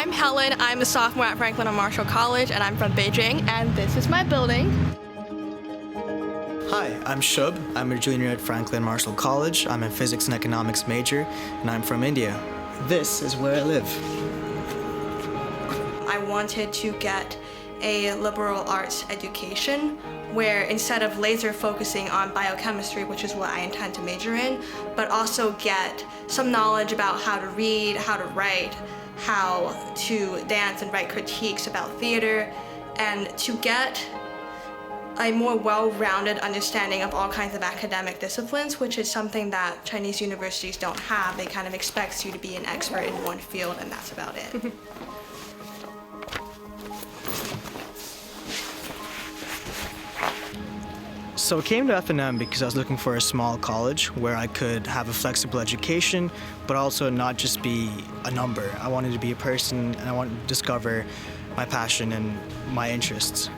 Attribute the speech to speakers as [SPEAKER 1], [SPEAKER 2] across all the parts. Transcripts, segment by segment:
[SPEAKER 1] I'm Helen. I'm a sophomore at Franklin and Marshall College, and I'm from Beijing, and this is my building.
[SPEAKER 2] Hi, I'm Shubh. I'm a junior at Franklin Marshall College. I'm a physics and economics major, and I'm from India. This is where I live.
[SPEAKER 1] I wanted to get a liberal arts education where instead of laser focusing on biochemistry, which is what I intend to major in, but also get some knowledge about how to read, how to write, how to dance and write critiques about theater, and to get a more well-rounded understanding of all kinds of academic disciplines, which is something that Chinese universities don't have. They kind of expect you to be an expert in one field, and that's about it.
[SPEAKER 2] So I came to F&M because I was looking for a small college where I could have a flexible education, but also not just be a number. I wanted to be a person, and I wanted to discover my passion and my interests.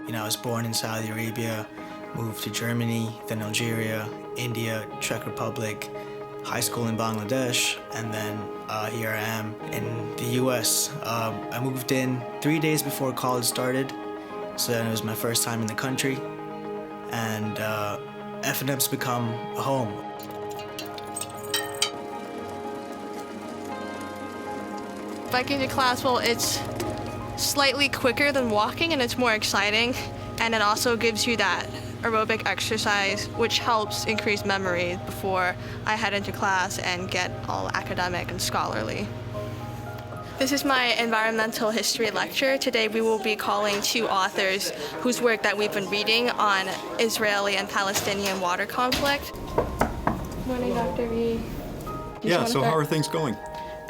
[SPEAKER 2] You know, I was born in Saudi Arabia, moved to Germany, then Algeria, India, Czech Republic, high school in Bangladesh, and then here I am in the US. I moved in 3 days before college started, so then it was my first time in the country, and F&M's become a home.
[SPEAKER 1] Biking to class, well, it's slightly quicker than walking and it's more exciting, and it also gives you that aerobic exercise which helps increase memory before I head into class and get all academic and scholarly. This is my environmental history lecture. Today we will be calling two authors whose work that we've been reading on Israeli and Palestinian water conflict. Morning, Dr. V.
[SPEAKER 3] Yeah, so how are things going?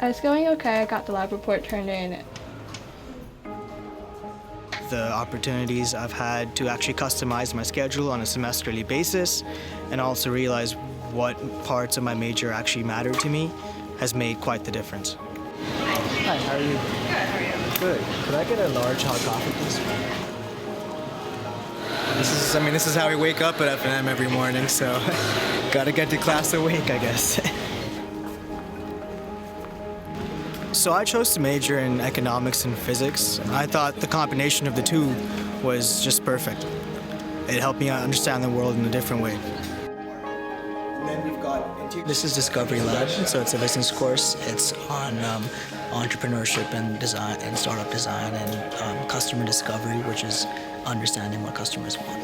[SPEAKER 1] It's going okay. I got the lab report turned in.
[SPEAKER 2] The opportunities I've had to actually customize my schedule on a semesterly basis and also realize what parts of my major actually matter to me has made quite the difference. Hi, how are you? Good, how are you? Good. Could I get a large hot coffee, please? This is how we wake up at F&M every morning, so gotta get to class awake, I guess. So I chose to major in economics and physics. I thought the combination of the two was just perfect. It helped me understand the world in a different way. This is Discovery Lab, so it's a business course. It's on entrepreneurship and design and startup design and customer discovery, which is understanding what customers want.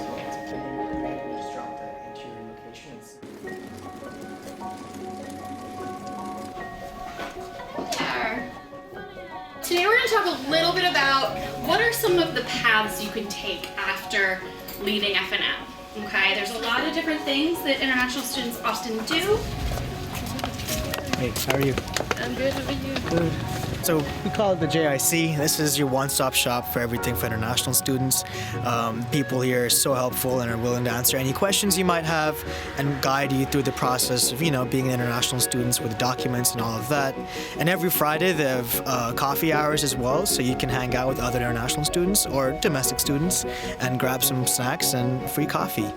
[SPEAKER 4] Today we're going to talk a little bit about what are some of the paths you can take after leaving F&M. Okay, there's a lot of different things that international students often do.
[SPEAKER 2] Hey, how are you?
[SPEAKER 1] I'm good, how are you?
[SPEAKER 2] Good. So we call it the JIC. This is your one-stop shop for everything for international students. People here are so helpful and are willing to answer any questions you might have and guide you through the process of, being international students with documents and all of that. And every Friday they have coffee hours as well, so you can hang out with other international students or domestic students and grab some snacks and free coffee.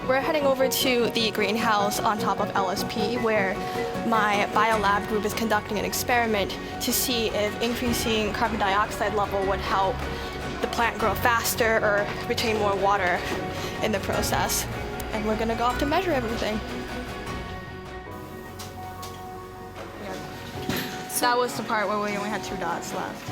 [SPEAKER 1] We're heading over to the greenhouse on top of LSP where my biolab group is conducting an experiment to see if increasing carbon dioxide level would help the plant grow faster or retain more water in the process. And we're gonna go off to measure everything. So that was the part where we only had 2 dots left.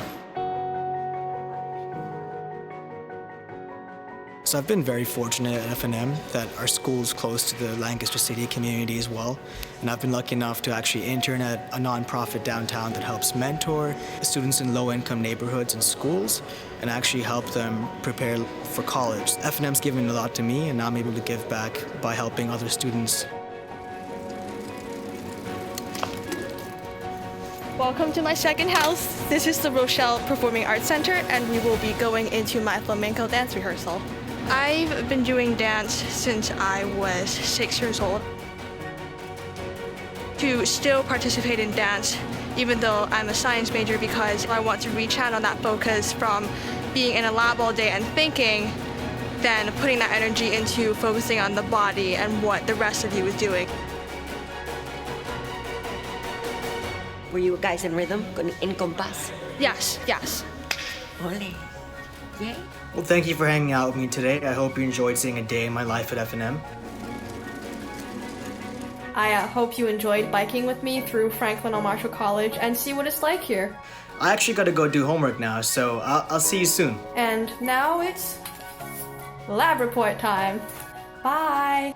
[SPEAKER 2] So I've been very fortunate at F&M that our school is close to the Lancaster City community as well. And I've been lucky enough to actually intern at a nonprofit downtown that helps mentor students in low-income neighborhoods and schools and actually help them prepare for college. F&M's given a lot to me, and I'm able to give back by helping other students.
[SPEAKER 1] Welcome to my second house. This is the Rochelle Performing Arts Center, and we will be going into my flamenco dance rehearsal. I've been doing dance since I was 6 years old. To still participate in dance, even though I'm a science major, because I want to rechannel that focus from being in a lab all day and thinking, then putting that energy into focusing on the body and what the rest of you is doing.
[SPEAKER 5] Were you guys in rhythm, in compás?
[SPEAKER 1] Yes, yes.
[SPEAKER 5] Ole. Yay.
[SPEAKER 2] Well, thank you for hanging out with me today. I hope you enjoyed seeing a day in my life at FNM.
[SPEAKER 6] I hope you enjoyed biking with me through Franklin L. Marshall College and see what it's like here.
[SPEAKER 2] I actually got to go do homework now, so I'll see you soon.
[SPEAKER 6] And now it's lab report time. Bye!